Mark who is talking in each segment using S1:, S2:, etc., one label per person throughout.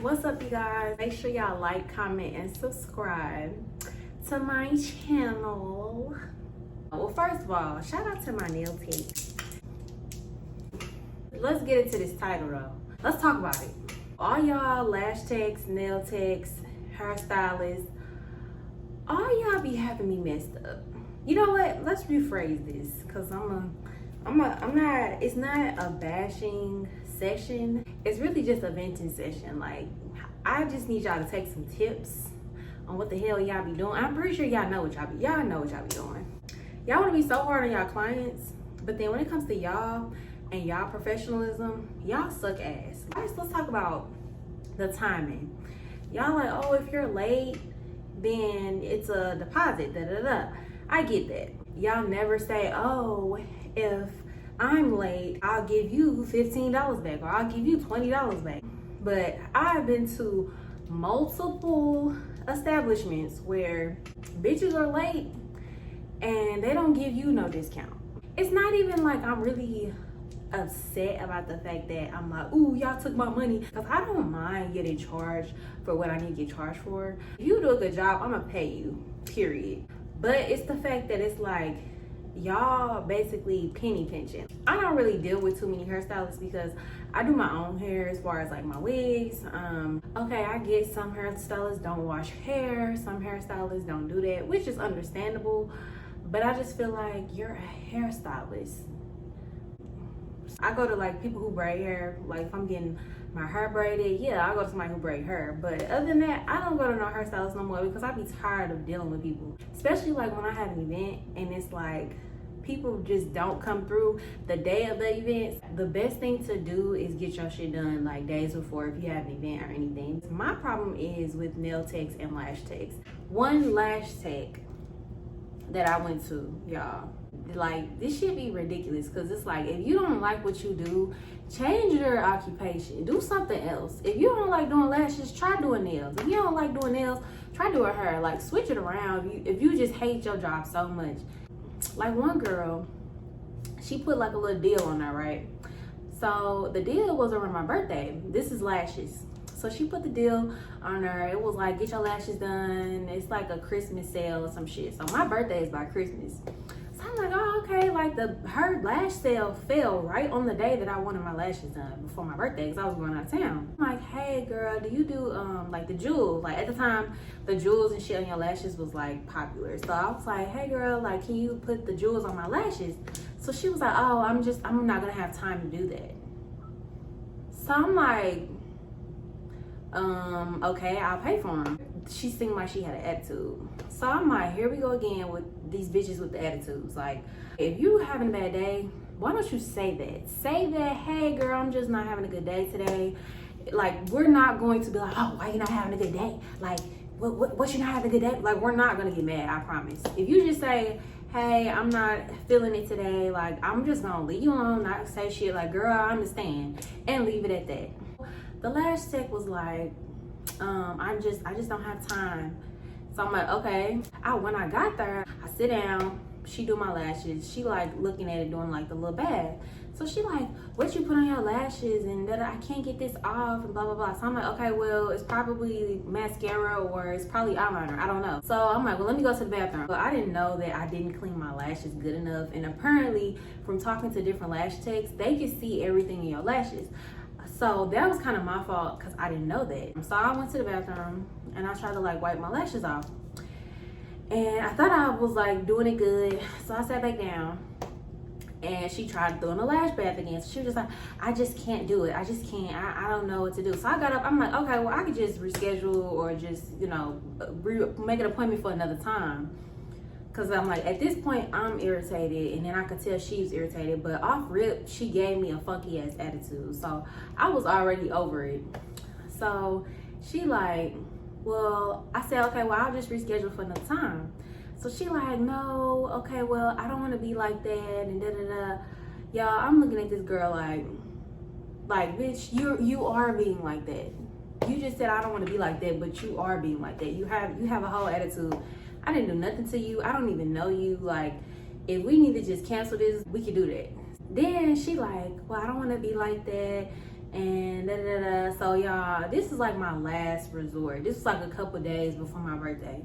S1: What's up, you guys? Make sure y'all like, comment, and subscribe to my channel. Well, first of all, shout out to my nail tech. Let's get into this title though. Let's talk about it. All y'all lash techs, nail techs, hairstylists, all y'all be having me messed up. You know what? Let's rephrase this, cause it's not a bashing session. It's really just a venting session. Like, I just need y'all to take some tips on what the hell y'all be doing. I'm pretty sure y'all know what y'all be doing. Y'all wanna be so hard on y'all clients, but then when it comes to y'all and y'all professionalism, y'all suck ass. Let's talk about the timing. Y'all like, oh, if you're late, then it's a deposit, I get that. Y'all never say, oh, if I'm late, I'll give you $15 back, or I'll give you $20 back. But I've been to multiple establishments where bitches are late and they don't give you no discount. It's not even like I'm really upset about the fact that I'm like, ooh, y'all took my money, because I don't mind getting charged for what I need to get charged for. If you do a good job, I'm gonna pay you, period. But it's the fact that it's like, y'all basically penny pinching. I don't really deal with too many hairstylists because I do my own hair as far as like my wigs. Okay, I get some hairstylists don't wash hair, some hairstylists don't do that, which is understandable, but I just feel like you're a hairstylist. I go to like people who braid hair. Like if I'm getting my hair braided, yeah, I'll go to somebody who braid hair. But other than that, I don't go to no hairstylist no more, because I be tired of dealing with people. Especially like when I have an event and it's like people just don't come through the day of the event. The best thing to do is get your shit done like days before if you have an event or anything. My problem is with nail techs and lash techs. One lash tech that I went to, y'all, like, this should be ridiculous, because it's like, if you don't like what you do, change your occupation, do something else. If you don't like doing lashes, try doing nails. If you don't like doing nails, try doing hair. Like, switch it around if you just hate your job so much. Like, one girl, she put like a little deal on there, right? So the deal was around my birthday. This is lashes. So she put the deal on her. It was like, get your lashes done. It's like a Christmas sale or some shit. So my birthday is by Christmas. So I'm like, oh, okay. Like, her lash sale fell right on the day that I wanted my lashes done before my birthday, because I was going out of town. I'm like, hey girl, do you do like the jewels? Like, at the time, the jewels and shit on your lashes was like popular. So I was like, hey girl, like, can you put the jewels on my lashes? So she was like, oh, I'm not gonna have time to do that. So I'm like, okay, I'll pay for them. She seemed like she had an attitude. So I'm like, here we go again with these bitches with the attitudes. Like, if you having a bad day, why don't you say that? Say that, hey girl, I'm just not having a good day today. Like, we're not going to be like, oh, why you not having a good day? Like, what you not having a good day? Like, we're not gonna get mad, I promise. If you just say, hey, I'm not feeling it today, like, I'm just gonna leave you alone, not say shit like, girl, I understand, and leave it at that. The lash tech was like, I just don't have time. So I'm like, okay. When I got there, I sit down, she do my lashes. She like looking at it, doing like the little bag. So she like, what you put on your lashes, and I can't get this off, and blah, blah, blah. So I'm like, okay, well, it's probably mascara or it's probably eyeliner, I don't know. So I'm like, well, let me go to the bathroom. But I didn't know that I didn't clean my lashes good enough. And apparently from talking to different lash techs, they can see everything in your lashes. So that was kind of my fault, because I didn't know that. So I went to the bathroom and I tried to like wipe my lashes off. And I thought I was like doing it good. So I sat back down and she tried doing a lash bath again. So she was just like, I just can't do it. I just can't. I don't know what to do. So I got up. I'm like, okay, well, I could just reschedule or just, you know, make an appointment for another time. Because I'm like, at this point, I'm irritated, and then I could tell she's irritated, but off rip, she gave me a funky ass attitude. So I was already over it. So she like, well, I said, okay, well, I'll just reschedule for another time. So she like, no, okay, well, I don't want to be like that, and da-da-da. Y'all, I'm looking at this girl like, bitch, you are being like that. You just said I don't want to be like that, but you are being like that. You have a whole attitude. I didn't do nothing to you. I don't even know you. Like, if we need to just cancel this, we could do that. Then she like, well, I don't want to be like that. And da da da. So y'all, this is like my last resort. This is like a couple days before my birthday.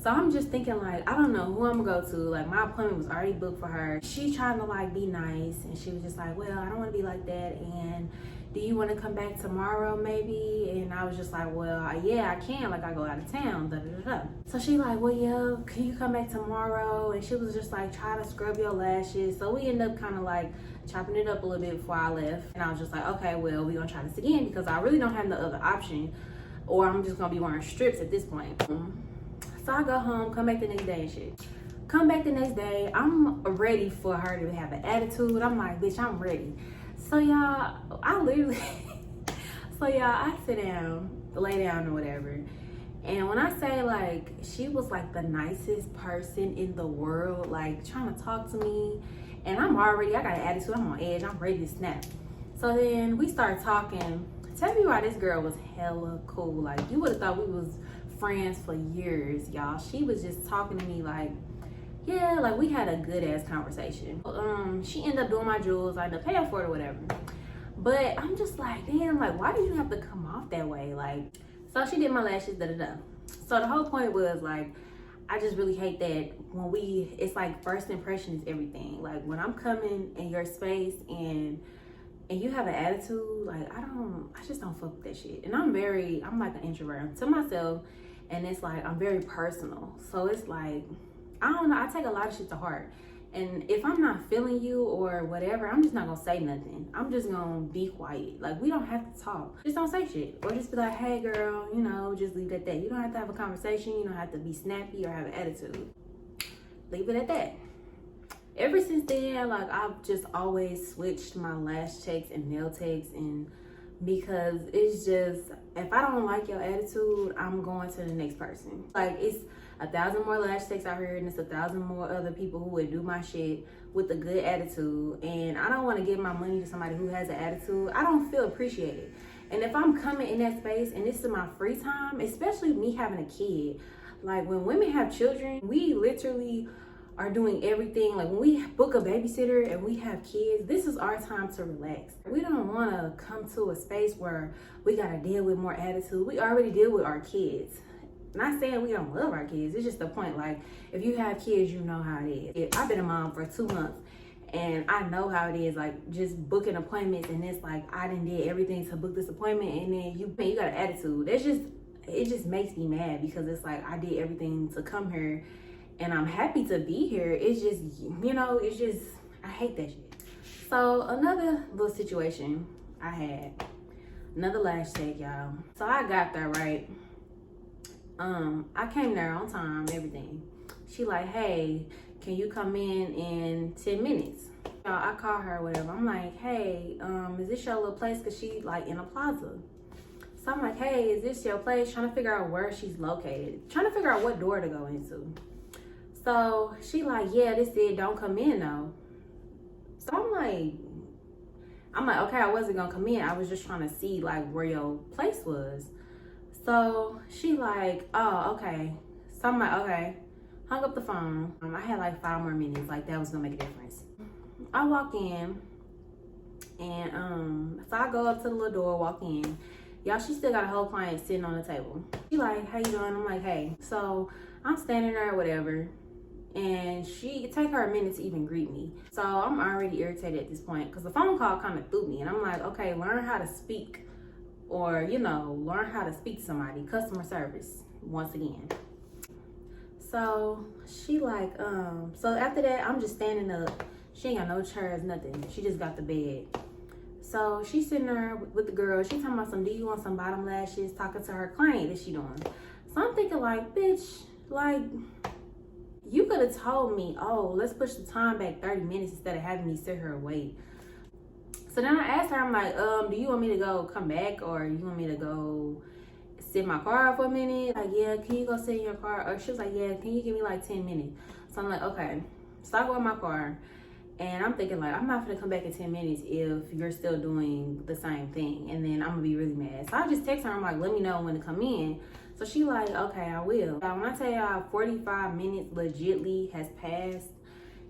S1: So I'm just thinking like, I don't know who I'm gonna go to. Like my appointment was already booked for her. She trying to like be nice, and she was just like, well, I don't want to be like that, and do you want to come back tomorrow maybe? And I was just like, well, yeah, I can, like I go out of town, da da da. So she like, well, yeah, can you come back tomorrow? And she was just like, try to scrub your lashes. So we ended up kind of like chopping it up a little bit before I left. And I was just like, okay, well, we're gonna try this again because I really don't have no other option, or I'm just gonna be wearing strips at this point. So I go home, come back the next day and shit. Come back the next day, I'm ready for her to have an attitude. I'm like, bitch, I'm ready. So y'all, I sit down, lay down or whatever. And when I say like, she was like the nicest person in the world, like trying to talk to me. And I got an attitude, I'm on edge, I'm ready to snap. So then we start talking. Tell me why this girl was hella cool. Like you would have thought we was friends for years, y'all. She was just talking to me like, yeah, like we had a good ass conversation. She ended up doing my jewels, I ended up paying for it or whatever. But I'm just like, damn, like why did you have to come off that way? Like, so she did my lashes, da da da. So the whole point was like, I just really hate that when it's like first impression is everything. Like when I'm coming in your space and you have an attitude, like I just don't fuck with that shit. And I'm like an introvert to myself, and it's like I'm very personal. So it's like, I don't know, I take a lot of shit to heart. And if I'm not feeling you or whatever, I'm just not gonna say nothing. I'm just gonna be quiet. Like we don't have to talk. Just don't say shit. Or just be like, hey girl, you know, just leave it at that. You don't have to have a conversation. You don't have to be snappy or have an attitude. Leave it at that. Ever since then, like I've just always switched my lash techs and nail techs, and because it's just, if I don't like your attitude, I'm going to the next person. Like it's 1,000 more lash techs out here, and it's 1,000 more other people who would do my shit with a good attitude. And I don't want to give my money to somebody who has an attitude. I don't feel appreciated. And if I'm coming in that space and this is my free time, especially me having a kid, like when women have children, we literally are doing everything. Like when we book a babysitter and we have kids, this is our time to relax. We don't want to come to a space where we got to deal with more attitude. We already deal with our kids. Not saying we don't love our kids, it's just the point. Like if you have kids, you know how it is. I've been a mom for 2 months and I know how it is, like just booking appointments, and it's like I done did everything to book this appointment, and then you got an attitude. It just makes me mad because it's like I did everything to come here and I'm happy to be here. It's just, you know, I hate that shit. So another little situation I had, another lash tech, y'all. So I got there, right? I came there on time, everything. She like, hey, can you come in 10 minutes? Y'all, I call her, whatever. I'm like, hey, is this your little place? Cause she like in a plaza. So I'm like, hey, is this your place? Trying to figure out where she's located. Trying to figure out what door to go into. So she like, yeah, this it, don't come in though. So I'm like, okay, I wasn't gonna come in. I was just trying to see like where your place was. So she like, oh, okay. So I'm like, okay. Hung up the phone. I had like 5 more minutes. Like that was gonna make a difference. I walk in, and so I go up to the little door, walk in. Y'all, she still got a whole client sitting on the table. She like, how you doing? I'm like, hey. So I'm standing there or whatever, and it take her a minute to even greet me. So I'm already irritated at this point because the phone call kind of threw me, and I'm like, okay, learn how to speak, or you know, learn how to speak to somebody. Customer service once again. So she like, so after that, I'm just standing up. She ain't got no chairs, nothing. She just got the bed. So she's sitting there with the girl. She talking about do you want some bottom lashes? Talking to her client that she doing. So I'm thinking like, bitch, like, you could have told me, oh, let's push the time back 30 minutes instead of having me sit here and wait. So then I asked her, I'm like, do you want me to come back, or you want me to go sit in my car for a minute? Like, yeah, can you go sit in your car? Or she was like, yeah, can you give me like 10 minutes? So I'm like, okay. So I go in my car, and I'm thinking like, I'm not gonna come back in 10 minutes if you're still doing the same thing, and then I'm gonna be really mad. So I just text her, I'm like, let me know when to come in. So she like, okay, I will. When I tell y'all 45 minutes legitly has passed,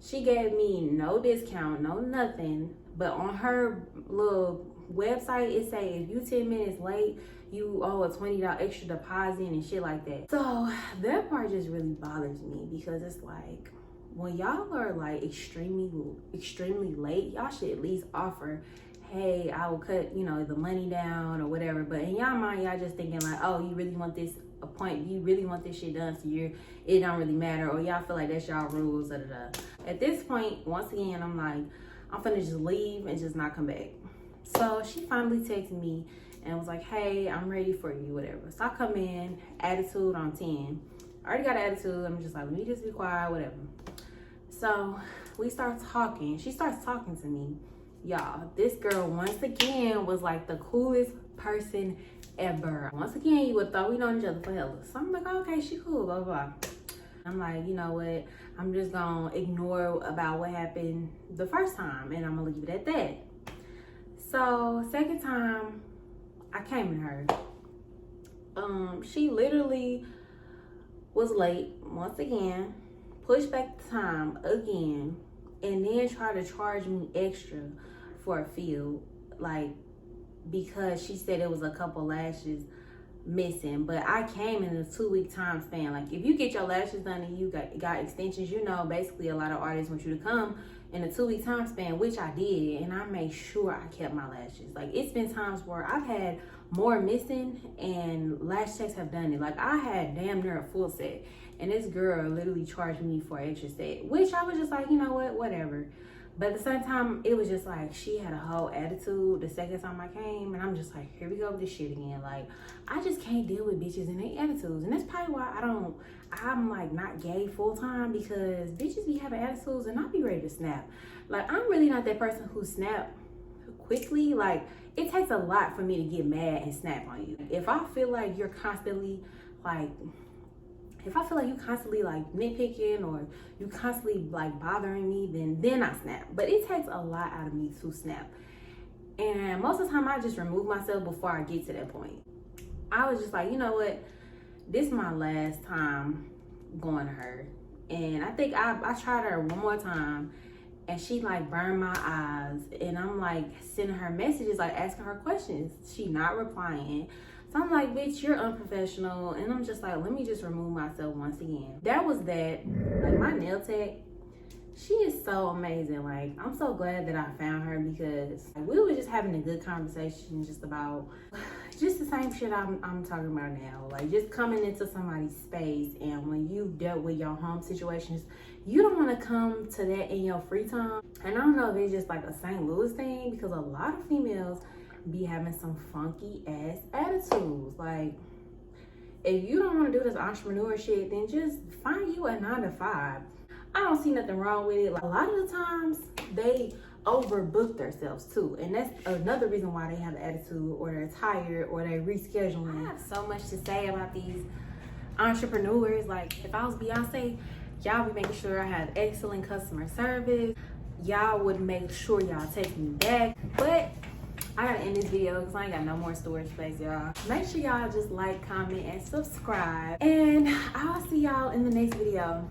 S1: she gave me no discount, no nothing, but on her little website, it say if you 10 minutes late, you owe a $20 extra deposit and shit like that. So that part just really bothers me, because it's like, when y'all are like extremely late, y'all should at least offer, hey, I will cut, you know, the money down or whatever. But in y'all mind, y'all just thinking like, oh, you really want this you really want this shit done, so it don't really matter, or y'all feel like that's y'all rules. Da, da, da. At this point, once again, I'm like, I'm finna just leave and just not come back. So she finally texted me and was like, hey, I'm ready for you, whatever. So I come in, attitude on 10. I already got an attitude. I'm just like, let me just be quiet, whatever. So we start talking. She starts talking to me. Y'all, this girl once again was like the coolest person ever. Once again, you would thought we know each other for hella. So I'm like, okay, she cool, blah, blah, blah. I'm like, you know what? I'm just gonna ignore about what happened the first time, and I'm gonna leave it at that. So second time, I came to her. She literally was late once again, pushed back the time again, and then tried to charge me extra for a fill, like, because she said it was a couple lashes missing. But I came in a 2-week time span. Like, if you get your lashes done and you got extensions, you know, basically a lot of artists want you to come in a 2-week time span, which I did, and I made sure I kept my lashes. Like, it's been times where I've had more missing and lash techs have done it. Like, I had damn near a full set, and this girl literally charged me for an extra set, which I was just like, you know what, whatever. But at the same time, it was just like, she had a whole attitude the second time I came, and I'm just like, here we go with this shit again. Like, I just can't deal with bitches and their attitudes. And that's probably why I'm like not gay full time, because bitches be having attitudes and I be ready to snap. Like, I'm really not that person who snap quickly. Like, it takes a lot for me to get mad and snap on you. If I feel like you're constantly like, if I feel like you constantly like nitpicking or you constantly like bothering me, then I snap. But it takes a lot out of me to snap. And most of the time I just remove myself before I get to that point. I was just like, you know what? This is my last time going to her. And I think I tried her one more time, and she like burned my eyes. And I'm like sending her messages, like asking her questions. She not replying. So I'm like, bitch, you're unprofessional. And I'm just like, let me just remove myself once again. That was that. Like, my nail tech, she is so amazing. Like, I'm so glad that I found her, because we were just having a good conversation just about just the same shit I'm talking about now. Like, just coming into somebody's space, and when you've dealt with your home situations, you don't want to come to that in your free time. And I don't know if it's just like a St. Louis thing, because a lot of females be having some funky ass attitudes. Like, if you don't want to do this entrepreneur shit, then just find you a 9-to-5. I don't see nothing wrong with it. Like, a lot of the times they overbook themselves too, and that's another reason why they have an attitude, or they're tired, or they're rescheduling. I have so much to say about these entrepreneurs. Like, if I was Beyonce, y'all would make sure I have excellent customer service. Y'all would make sure y'all take me back. But I gotta end this video because I ain't got no more storage space, y'all. Make sure y'all just like, comment, and subscribe. And I'll see y'all in the next video.